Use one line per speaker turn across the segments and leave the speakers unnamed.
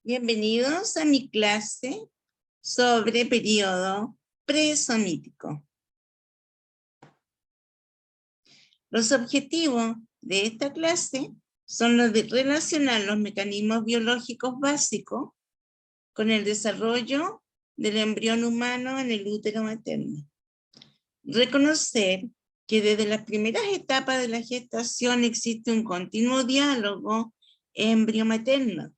Bienvenidos a mi clase sobre periodo presomítico. Los objetivos de esta clase son los de relacionar los mecanismos biológicos básicos con el desarrollo del embrión humano en el útero materno. Reconocer que desde las primeras etapas de la gestación existe un continuo diálogo embrio-materno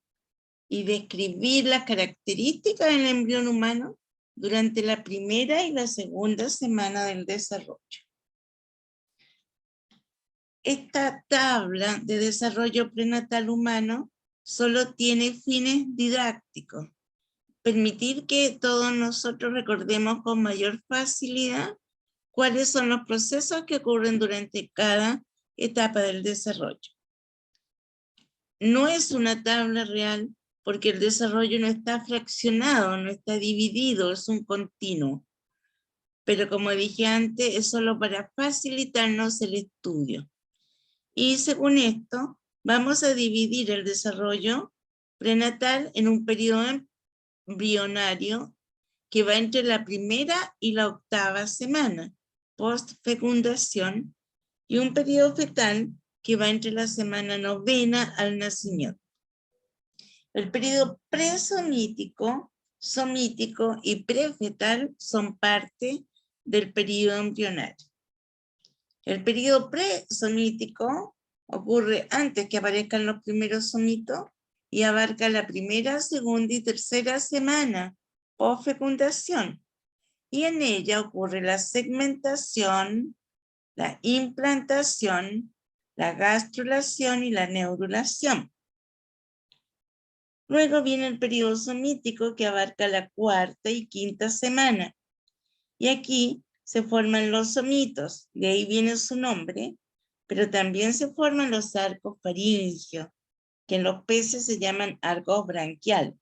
y describir las características del embrión humano durante la primera y la segunda semana del desarrollo. Esta tabla de desarrollo prenatal humano solo tiene fines didácticos, permitir que todos nosotros recordemos con mayor facilidad cuáles son los procesos que ocurren durante cada etapa del desarrollo. No es una tabla real porque el desarrollo no está fraccionado, no está dividido, es un continuo. Pero como dije antes, es solo para facilitarnos el estudio. Y según esto, vamos a dividir el desarrollo prenatal en un periodo embrionario que va entre la primera y la octava semana, post-fecundación, y un periodo fetal que va entre la semana 9ª al nacimiento. El periodo presomítico, somítico y prefetal son parte del periodo embrionario. El periodo presomítico ocurre antes que aparezcan los primeros somitos y abarca la primera, segunda y tercera semana post-fecundación. Y en ella ocurre la segmentación, la implantación, la gastrulación y la neurulación. Luego viene el periodo somítico que abarca la cuarta y quinta semana. Y aquí se forman los somitos, de ahí viene su nombre, pero también se forman los arcos faringios, que en los peces se llaman arcos branquial.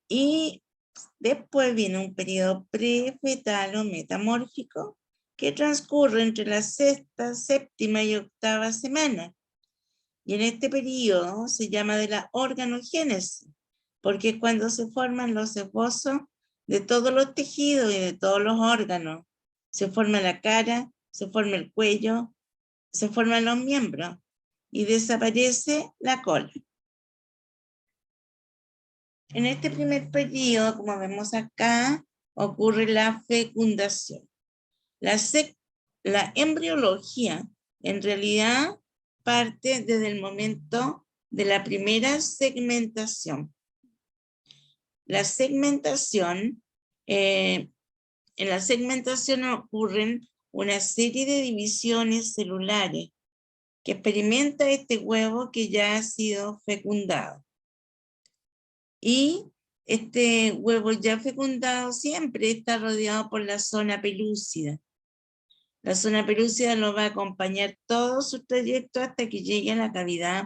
Y después viene un periodo prefetal o metamórfico que transcurre entre la sexta, séptima y octava semana. Y en este periodo se llama de la organogénesis, porque es cuando se forman los esbozos de todos los tejidos y de todos los órganos. Se forma la cara, se forma el cuello, se forman los miembros y desaparece la cola. En este primer periodo, como vemos acá, ocurre la fecundación. La embriología, en realidad, parte desde el momento de la primera segmentación. La segmentación, en la segmentación ocurren una serie de divisiones celulares que experimenta este huevo que ya ha sido fecundado. Y este huevo ya fecundado siempre está rodeado por la zona pelúcida. La zona pelúcida lo va a acompañar todo su trayecto hasta que llegue a la cavidad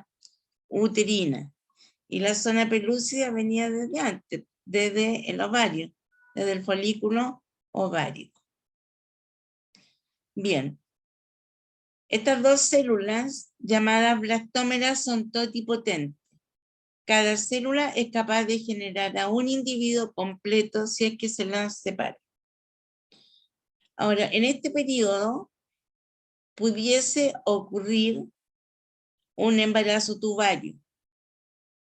uterina. Y la zona pelúcida venía desde antes, desde el ovario, desde el folículo ovárico. Bien. Estas dos células, llamadas blastómeras, son totipotentes. Cada célula es capaz de generar a un individuo completo si es que se las separa. Ahora, en este periodo pudiese ocurrir un embarazo tubario.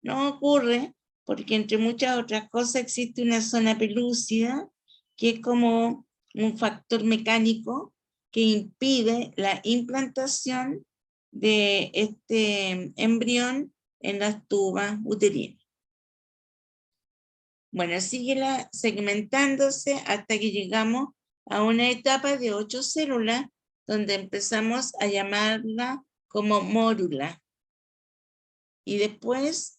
No ocurre porque entre muchas otras cosas existe una zona pelúcida que es como un factor mecánico que impide la implantación de este embrión en las tubas uterinas. Bueno, sigue segmentándose hasta que llegamos a una etapa de 8 células donde empezamos a llamarla como mórula. Y después,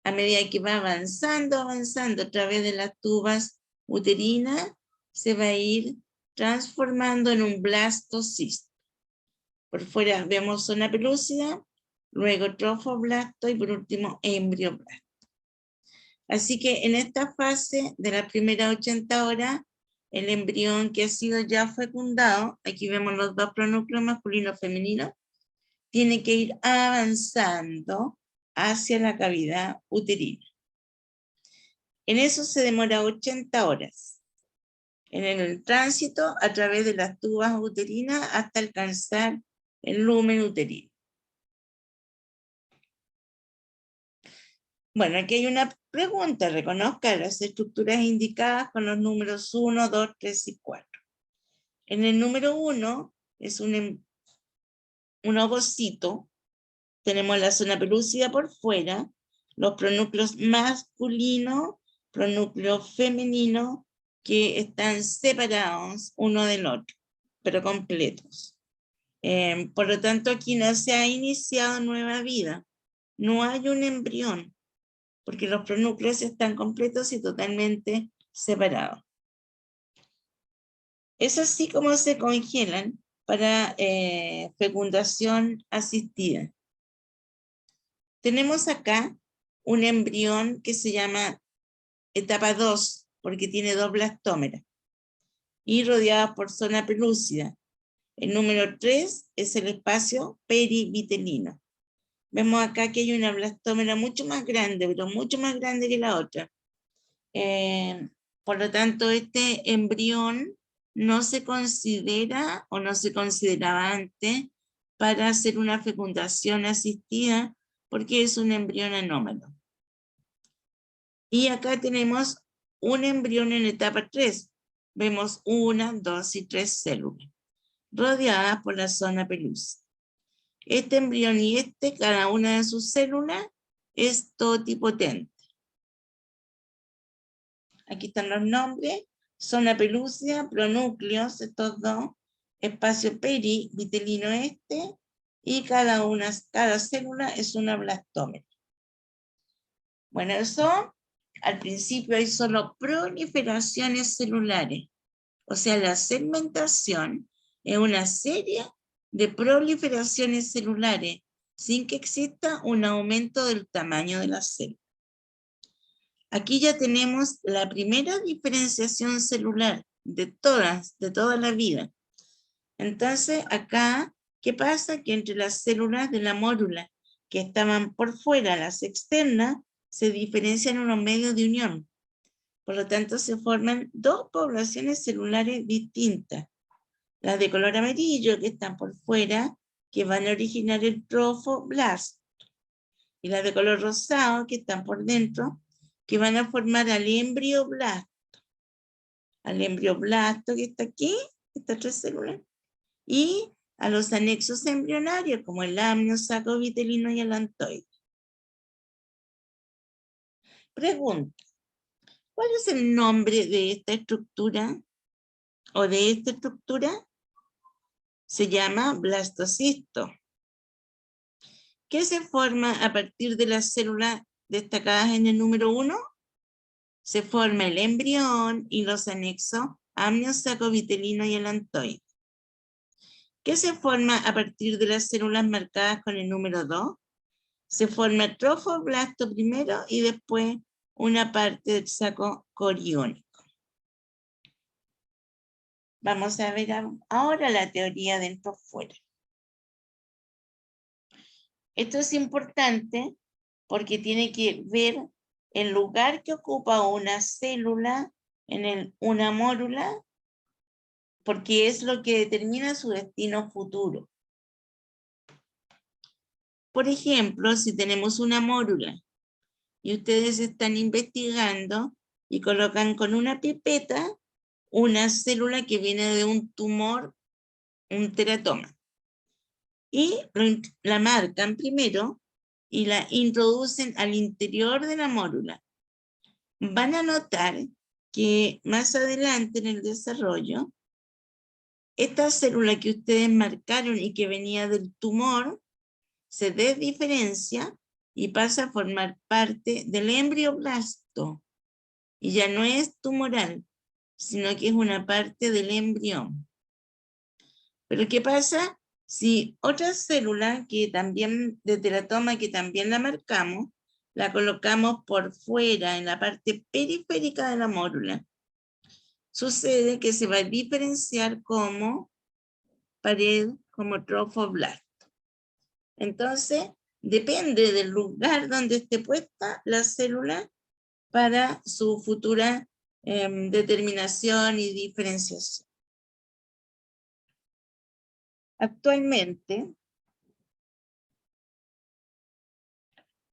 a medida que va avanzando a través de las tubas uterinas, se va a ir transformando en un blastocisto. Por fuera vemos zona pelúcida, luego trofoblasto y por último embrioblasto. Así que en esta fase de las primeras 80 horas, el embrión que ha sido ya fecundado, aquí vemos los dos pronúcleos masculino y femenino, tiene que ir avanzando hacia la cavidad uterina. En eso se demora 80 horas. En el tránsito a través de las tubas uterinas hasta alcanzar el lumen uterino. Bueno, aquí hay una pregunta. Reconozca las estructuras indicadas con los números 1, 2, 3 y 4. En el número 1 es un ovocito. Tenemos la zona pelúcida por fuera, los pronúcleos masculinos, pronúcleos femeninos, que están separados uno del otro, pero completos. Por lo tanto, aquí no se ha iniciado nueva vida. No hay un embrión, porque los pronúcleos están completos y totalmente separados. Es así como se congelan para fecundación asistida. Tenemos acá un embrión que se llama etapa 2, porque tiene 2 blastómeras, y rodeada por zona pelúcida. El número 3 es el espacio perivitelino. Vemos acá que hay una blastómera mucho más grande, pero mucho más grande que la otra. Por lo tanto, este embrión no se considera o no se consideraba antes para hacer una fecundación asistida porque es un embrión anómalo. Y acá tenemos un embrión en etapa 3. Vemos 1, 2 y 3 células rodeadas por la zona pelúcida. Este embrión y cada una de sus células es totipotente. Aquí están los nombres: zona pelúcida, pronúcleos, estos dos, espacio perivitelino y cada célula es una blastómera. Bueno, eso al principio hay solo proliferaciones celulares, o sea, la segmentación es una serie de proliferaciones celulares sin que exista un aumento del tamaño de la célula. Aquí ya tenemos la primera diferenciación celular de toda la vida. Entonces, acá, ¿qué pasa? Que entre las células de la mórula que estaban por fuera, las externas, se diferencian unos medios de unión. Por lo tanto, se forman dos poblaciones celulares distintas. Las de color amarillo, que están por fuera, que van a originar el trofoblasto. Y las de color rosado, que están por dentro, que van a formar al embrioblasto. Al embrioblasto que está aquí, estas 3 células. Y a los anexos embrionarios, como el amnio, saco vitelino y el alantoide. Pregunta: ¿cuál es el nombre de esta estructura? ¿O de esta estructura? Se llama blastocisto. ¿Qué se forma a partir de las células destacadas en el número 1? Se forma el embrión y los anexos amnio, saco vitelino y alantoide. ¿Qué se forma a partir de las células marcadas con el número 2? Se forma el trofoblasto primero y después una parte del saco coriónico. Vamos a ver ahora la teoría dentro-fuera. Esto es importante porque tiene que ver el lugar que ocupa una célula en una mórula, porque es lo que determina su destino futuro. Por ejemplo, si tenemos una mórula y ustedes están investigando y colocan con una pipeta una célula que viene de un tumor, un teratoma, y la marcan primero y la introducen al interior de la mórula. Van a notar que más adelante en el desarrollo, esta célula que ustedes marcaron y que venía del tumor se desdiferencia y pasa a formar parte del embrioblasto. Y ya no es tumoral, sino que es una parte del embrión. Pero ¿qué pasa si otra célula que también, de teratoma, que también la marcamos, la colocamos por fuera, en la parte periférica de la mórula? Sucede que se va a diferenciar como pared, como trofoblasto. Entonces, depende del lugar donde esté puesta la célula para su futura determinación y diferenciación. Actualmente,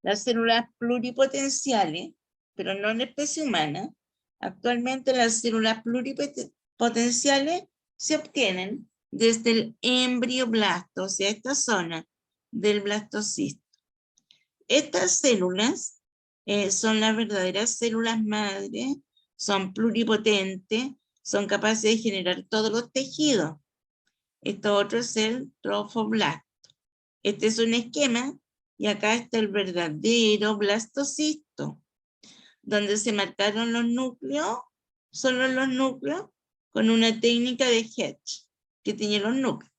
las células pluripotenciales, pero no en la especie humana, actualmente las células pluripotenciales se obtienen desde el embrioblasto, o sea, esta zona del blastocisto. Estas células son las verdaderas células madre, son pluripotentes, son capaces de generar todos los tejidos. Esto otro es el trofoblasto. Este es un esquema y acá está el verdadero blastocisto, donde se marcaron los núcleos, solo los núcleos, con una técnica de Hedge, que tiene los núcleos.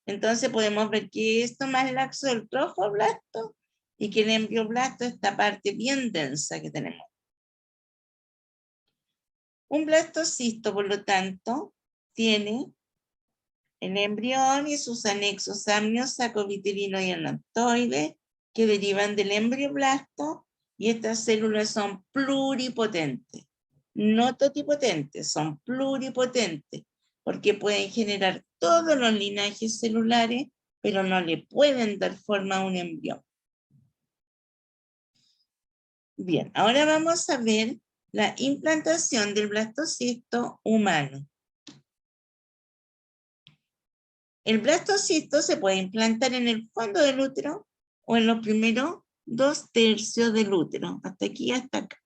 Entonces podemos ver que esto más laxo del trofoblasto y que el embrioblasto, esta parte bien densa que tenemos. Un blastocisto, por lo tanto, tiene el embrión y sus anexos amnios, sacovitelino y alantoide, que derivan del embrioblasto, y estas células son pluripotentes. No totipotentes, son pluripotentes, porque pueden generar todos los linajes celulares, pero no le pueden dar forma a un embrión. Bien, ahora vamos a ver la implantación del blastocisto humano. El blastocisto se puede implantar en el fondo del útero o en los primeros 2/3 del útero, hasta aquí y hasta acá.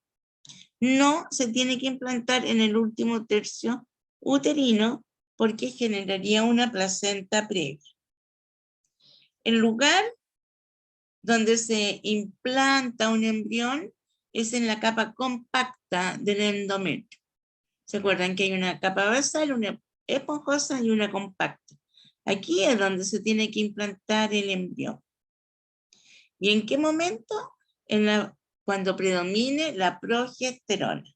No se tiene que implantar en el último tercio uterino porque generaría una placenta previa. El lugar donde se implanta un embrión es en la capa compacta del endometrio. ¿Se acuerdan que hay una capa basal, una esponjosa y una compacta? Aquí es donde se tiene que implantar el embrión. ¿Y en qué momento? Cuando predomine la progesterona.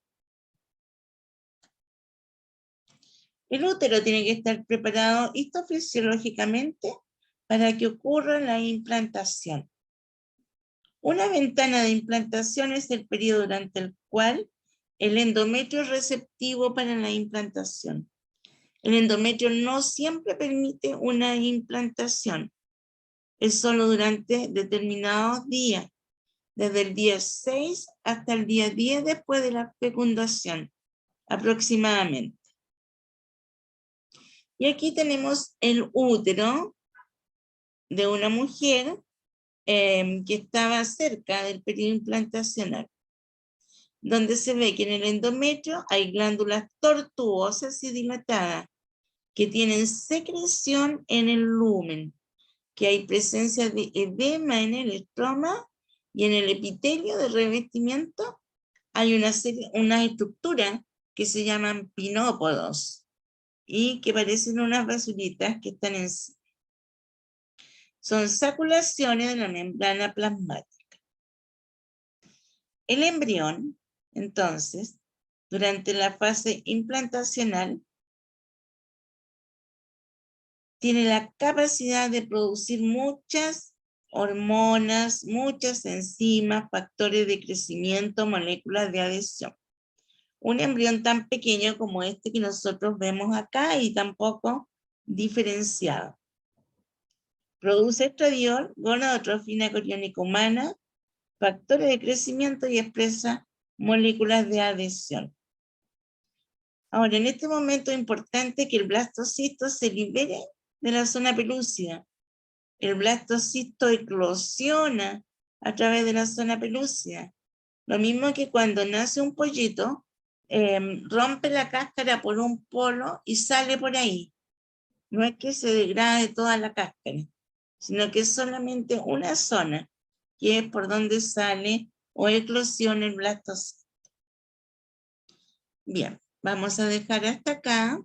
El útero tiene que estar preparado histofisiológicamente para que ocurra la implantación. Una ventana de implantación es el periodo durante el cual el endometrio es receptivo para la implantación. El endometrio no siempre permite una implantación. Es solo durante determinados días, desde el día 6 hasta el día 10 después de la fecundación, aproximadamente. Y aquí tenemos el útero de una mujer que estaba cerca del periodo implantacional, donde se ve que en el endometrio hay glándulas tortuosas y dilatadas que tienen secreción en el lumen, que hay presencia de edema en el estroma y en el epitelio de revestimiento hay una estructura que se llaman pinópodos y que parecen unas basulitas que están encima. Son saculaciones de la membrana plasmática. El embrión, entonces, durante la fase implantacional, tiene la capacidad de producir muchas hormonas, muchas enzimas, factores de crecimiento, moléculas de adhesión. Un embrión tan pequeño como este que nosotros vemos acá y tampoco diferenciado. Produce estradiol, gonadotrofina coriónica humana, factores de crecimiento y expresa moléculas de adhesión. Ahora, en este momento es importante que el blastocisto se libere de la zona pelúcida. El blastocisto eclosiona a través de la zona pelúcida. Lo mismo que cuando nace un pollito, rompe la cáscara por un polo y sale por ahí. No es que se degrade toda la cáscara, sino que es solamente una zona, que es por donde sale o eclosiona el blastocisto. Bien, vamos a dejar hasta acá.